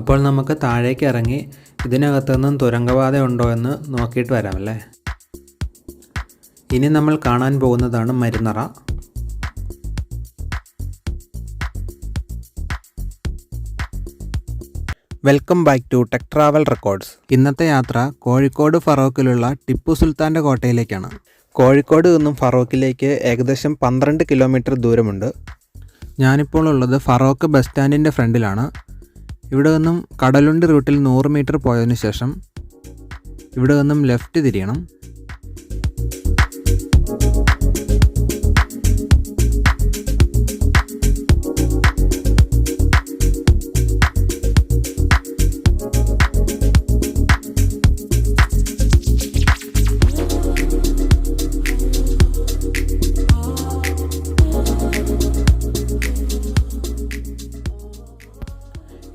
അപ്പോൾ നമുക്ക് താഴേക്ക് ഇറങ്ങി ഇതിനകത്തുനിന്നും തുരങ്കപാത ഉണ്ടോ എന്ന് നോക്കിയിട്ട് വരാമല്ലേ. ഇനി നമ്മൾ കാണാൻ പോകുന്നതാണ് മരുന്നറ. Welcome back to Tech Travel Records. ഇന്നത്തെ യാത്ര കോഴിക്കോട് ഫറോക്കിലുള്ള ടിപ്പു സുൽത്താൻ്റെ കോട്ടയിലേക്കാണ്. കോഴിക്കോട് നിന്നും ഫറോക്കിലേക്ക് ഏകദേശം 12 കിലോമീറ്റർ ദൂരമുണ്ട്. ഞാനിപ്പോൾ ഉള്ളത് ഫറോക്ക് ബസ് സ്റ്റാൻഡിൻ്റെ ഫ്രണ്ടിലാണ്. ഇവിടെ നിന്നും കടലുണ്ടി റൂട്ടിൽ 100 മീറ്റർ പോയതിനു ശേഷം ഇവിടെ നിന്നും ലെഫ്റ്റ് തിരിയണം.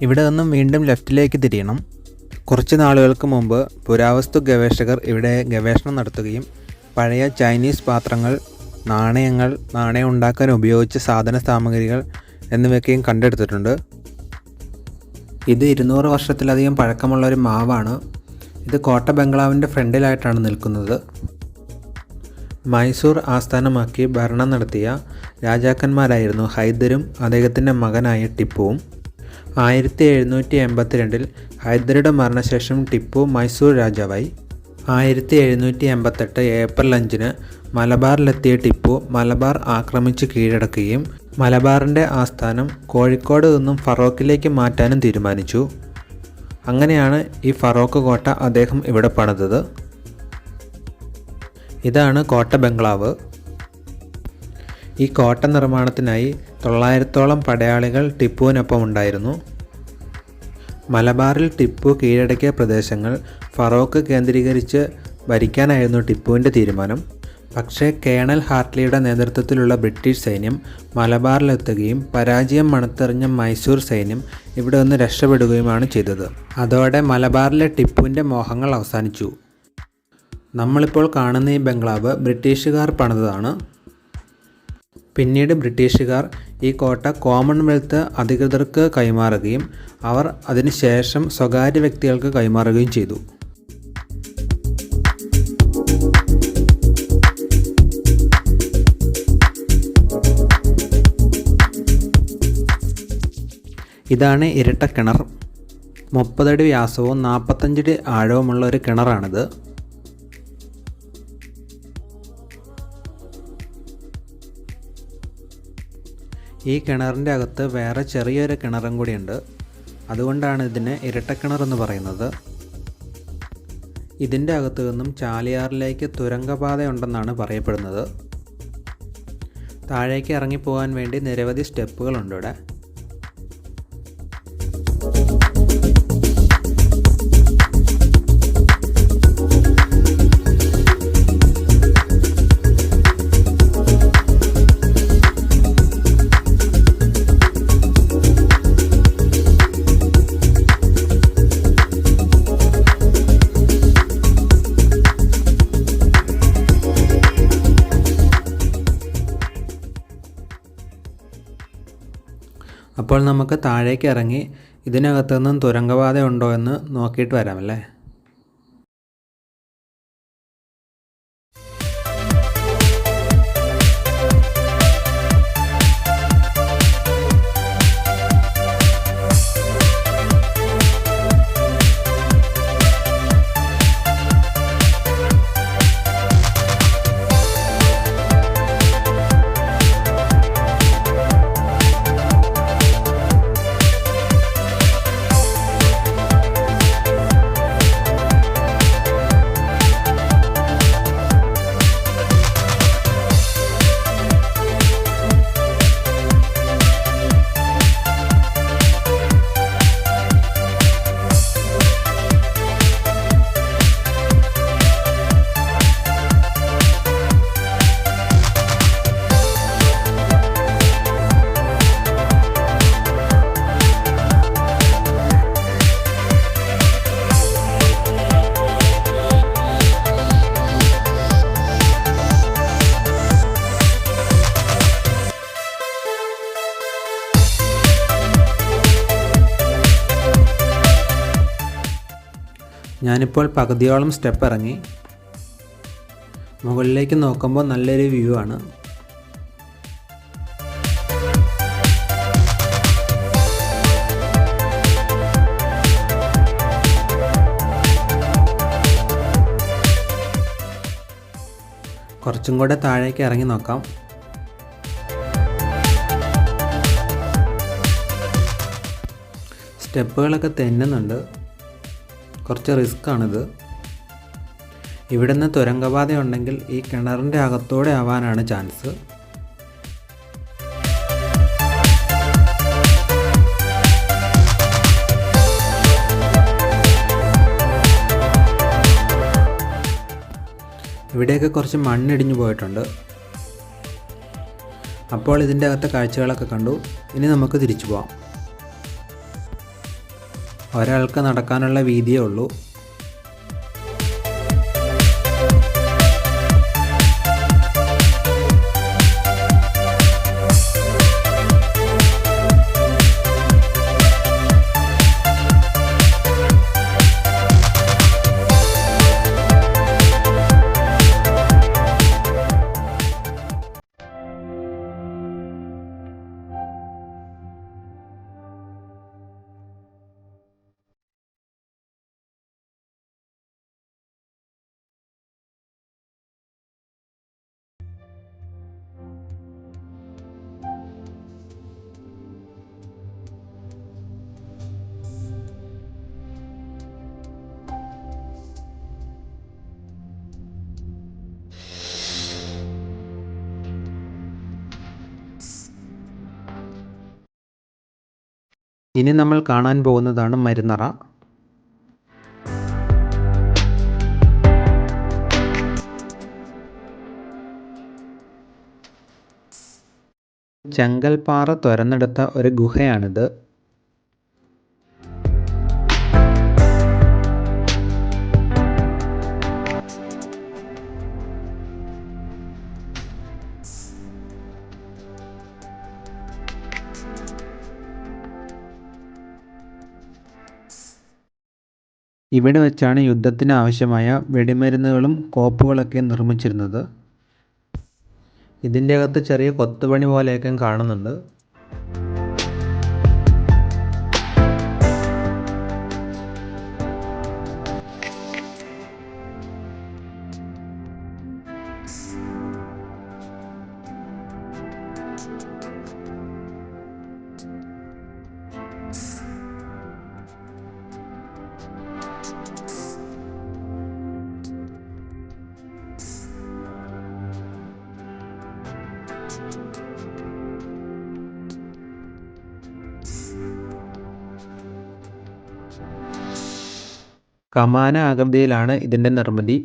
ഇവിടെ നിന്നും വീണ്ടും ലെഫ്റ്റിലേക്ക് തിരിയണം. കുറച്ച് നാളുകൾക്ക് മുമ്പ് പുരാവസ്തു ഗവേഷകർ ഇവിടെ ഗവേഷണം നടത്തുകയും പഴയ ചൈനീസ് പാത്രങ്ങൾ, നാണയങ്ങൾ, നാണയം ഉണ്ടാക്കാൻ ഉപയോഗിച്ച സാധന സാമഗ്രികൾ എന്നിവയൊക്കെയും കണ്ടെടുത്തിട്ടുണ്ട്. ഇത് 200 വർഷത്തിലധികം പഴക്കമുള്ള ഒരു മാവാണ്. ഇത് കോട്ട ബംഗ്ലാവിൻ്റെ ഫ്രണ്ടിലായിട്ടാണ് നിൽക്കുന്നത്. മൈസൂർ ആസ്ഥാനമാക്കി ഭരണം നടത്തിയ രാജാക്കന്മാരായിരുന്നു ഹൈദരും അദ്ദേഹത്തിൻ്റെ മകനായ ടിപ്പുവും. 1782 ഹൈദരുടെ മരണശേഷം ടിപ്പു മൈസൂർ രാജാവായി. 1788 ഏപ്രിൽ 5 മലബാറിലെത്തിയ ടിപ്പു മലബാർ ആക്രമിച്ച് കീഴടക്കുകയും മലബാറിൻ്റെ ആസ്ഥാനം കോഴിക്കോട് നിന്നും ഫറോക്കിലേക്ക് മാറ്റാനും തീരുമാനിച്ചു. അങ്ങനെയാണ് ഈ ഫറോക്ക് കോട്ട അദ്ദേഹം ഇവിടെ പണിതത്. ഇതാണ് കോട്ട ബംഗ്ലാവ്. ഈ കോട്ട നിർമ്മാണത്തിനായി 900ഓളം പടയാളികൾ ടിപ്പുവിനൊപ്പം ഉണ്ടായിരുന്നു. മലബാറിൽ ടിപ്പു കീഴടക്കിയ പ്രദേശങ്ങൾ ഫറോക്ക് കേന്ദ്രീകരിച്ച് ഭരിക്കാനായിരുന്നു ടിപ്പുവിൻ്റെ തീരുമാനം. പക്ഷേ കേണൽ ഹാർട്ട്ലിയുടെ നേതൃത്വത്തിലുള്ള ബ്രിട്ടീഷ് സൈന്യം മലബാറിലെത്തുകയും പരാജയം മണത്തെറിഞ്ഞ മൈസൂർ സൈന്യം ഇവിടെ നിന്ന് രക്ഷപ്പെടുകയുമാണ് ചെയ്തത്. അതോടെ മലബാറിലെ ടിപ്പുവിൻ്റെ മോഹങ്ങൾ അവസാനിച്ചു. നമ്മളിപ്പോൾ കാണുന്ന ഈ ബംഗ്ലാവ് ബ്രിട്ടീഷുകാർ പണിതതാണ്. പിന്നീട് ബ്രിട്ടീഷുകാർ ഈ കോട്ട കോമൺവെൽത്ത് അധികൃതർക്ക് കൈമാറുകയും അവർ അതിനുശേഷം സ്വകാര്യ വ്യക്തികൾക്ക് കൈമാറുകയും ചെയ്തു. ഇതാണ് ഇരട്ട കിണർ. 30 അടി വ്യാസവും 45 അടി ആഴവുമുള്ള ഒരു കിണറാണിത്. ഈ കിണറിൻ്റെ അകത്ത് വേറെ ചെറിയൊരു കിണറും കൂടിയുണ്ട്. അതുകൊണ്ടാണ് ഇതിനെ ഇരട്ടക്കിണർ എന്ന് പറയുന്നത്. ഇതിൻ്റെ അകത്തു നിന്നും ചാലിയാറിലേക്ക് തുരങ്കപാതയുണ്ടെന്നാണ് പറയപ്പെടുന്നത്. താഴേക്ക് ഇറങ്ങിപ്പോകാൻ വേണ്ടി നിരവധി സ്റ്റെപ്പുകളുണ്ട് ഇവിടെ. അപ്പോൾ നമുക്ക് താഴേക്ക് ഇറങ്ങി ഇതിനകത്തുനിന്നും തുരങ്കപാത ഉണ്ടോ എന്ന് നോക്കിയിട്ട് വരാമല്ലേ. ഞാനിപ്പോൾ പകുതിയോളം സ്റ്റെപ്പ് ഇറങ്ങി. മുകളിലേക്ക് നോക്കുമ്പോൾ നല്ലൊരു വ്യൂ ആണ്. കുറച്ചും കൂടെ താഴേക്ക് ഇറങ്ങി നോക്കാം. സ്റ്റെപ്പുകളൊക്കെ തെന്നുന്നുണ്ട്. കുറച്ച് റിസ്ക്കാണിത്. ഇവിടെ നിന്ന് തുരങ്കപാത ഉണ്ടെങ്കിൽ ഈ കിണറിൻ്റെ അകത്തോടെ ആവാനാണ് ചാൻസ്. ഇവിടെയൊക്കെ കുറച്ച് മണ്ണിടിഞ്ഞു പോയിട്ടുണ്ട്. അപ്പോൾ ഇതിൻ്റെ അകത്തെ കാഴ്ചകളൊക്കെ കണ്ടു. ഇനി നമുക്ക് തിരിച്ചു പോവാം. ഒരാൾക്ക് നടക്കാനുള്ള വീതിയേ ഉള്ളൂ. ഇനി നമ്മൾ കാണാൻ പോകുന്നതാണ് മരുന്നറ. ചെങ്കൽപ്പാറ തുരന്നെടുത്ത ഒരു ഗുഹയാണിത്. ഇവിടെ വെച്ചാണ് യുദ്ധത്തിന് ആവശ്യമായ വെടിമരുന്നുകളും കോപ്പുകളൊക്കെ നിർമ്മിച്ചിരുന്നത്. ഇതിൻ്റെ അകത്ത് ചെറിയ കൊത്തുപണി പോലെയൊക്കെ കാണുന്നുണ്ട്. കമാന ആകൃതിയിലാണ് ഇതിൻ്റെ നിർമ്മിതി.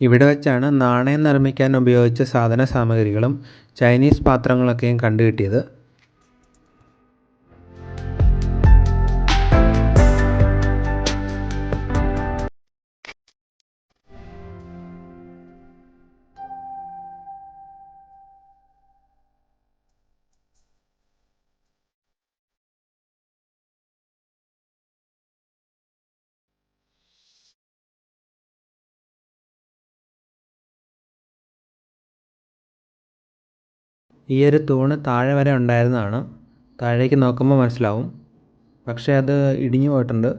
ഇവിടെ വെച്ചാണ് നാണയം നിർമ്മിക്കാൻ ഉപയോഗിച്ച സാധന സാമഗ്രികളും ചൈനീസ് പാത്രങ്ങളൊക്കെയും കണ്ടുകിട്ടിയത്. ഈ ഒരു തൂണ് താഴെ വരെ ഉണ്ടായിരുന്നതാണ്. താഴേക്ക് നോക്കുമ്പോൾ മനസ്സിലാവും. പക്ഷേ അത് ഇടിഞ്ഞു പോയിട്ടുണ്ട്.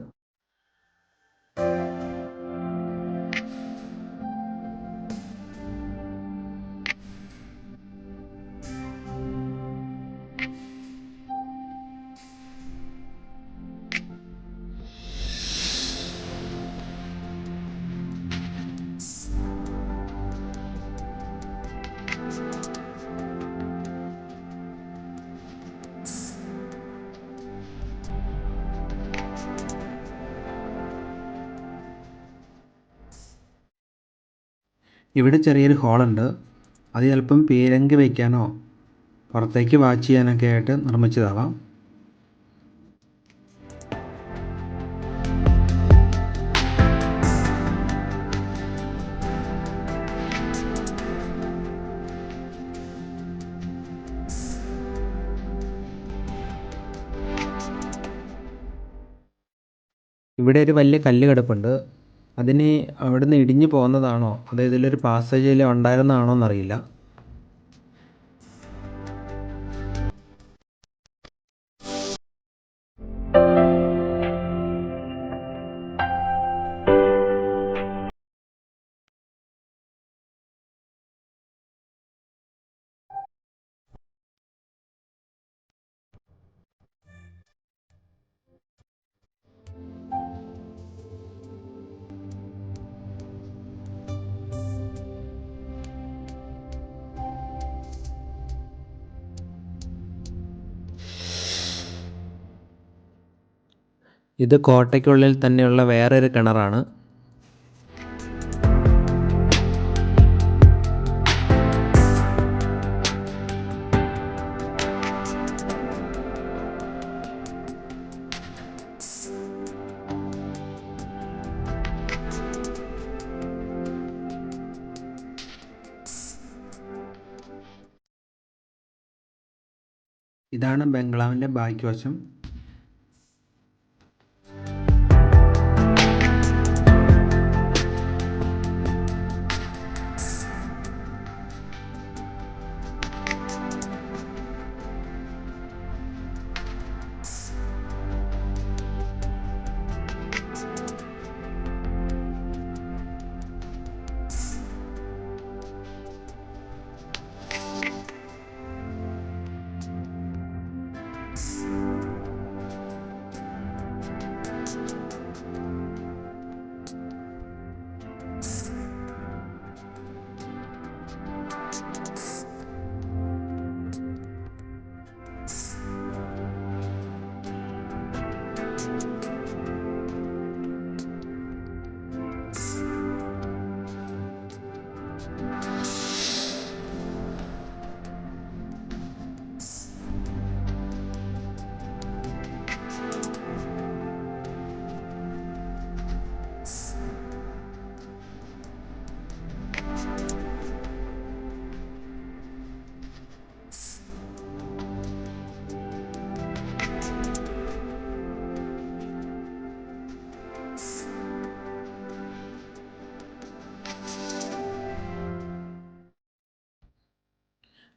ഇവിടെ ചെറിയൊരു ഹോളുണ്ട്. അത് ചിലപ്പം പീരങ്കി വയ്ക്കാനോ പുറത്തേക്ക് വാച്ച് ചെയ്യാനൊക്കെ ആയിട്ട് നിർമ്മിച്ചതാവാം. ഇവിടെ ഒരു വലിയ കല്ല് കിടപ്പുണ്ട്. അതിന് അവിടുന്ന് ഇടിഞ്ഞു പോകുന്നതാണോ അതോ ഇതിലൊരു പാസേജിൽ ഉണ്ടായിരുന്നതാണോ എന്നറിയില്ല. ഇത് കോട്ടയ്ക്കുള്ളിൽ തന്നെയുള്ള വേറൊരു കിണറാണ്. ഇതാണ് ബംഗ്ലാവിൻ്റെ ബാക്ക് വശം.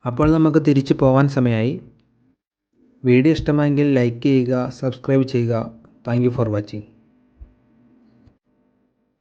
അപ്പോൾ നമുക്ക് തിരിച്ചു പോകാൻ സമയമായി. വീഡിയോ ഇഷ്ടമായെങ്കിൽ ലൈക്ക് ചെയ്യുക, സബ്സ്ക്രൈബ് ചെയ്യുക. Thank you for watching.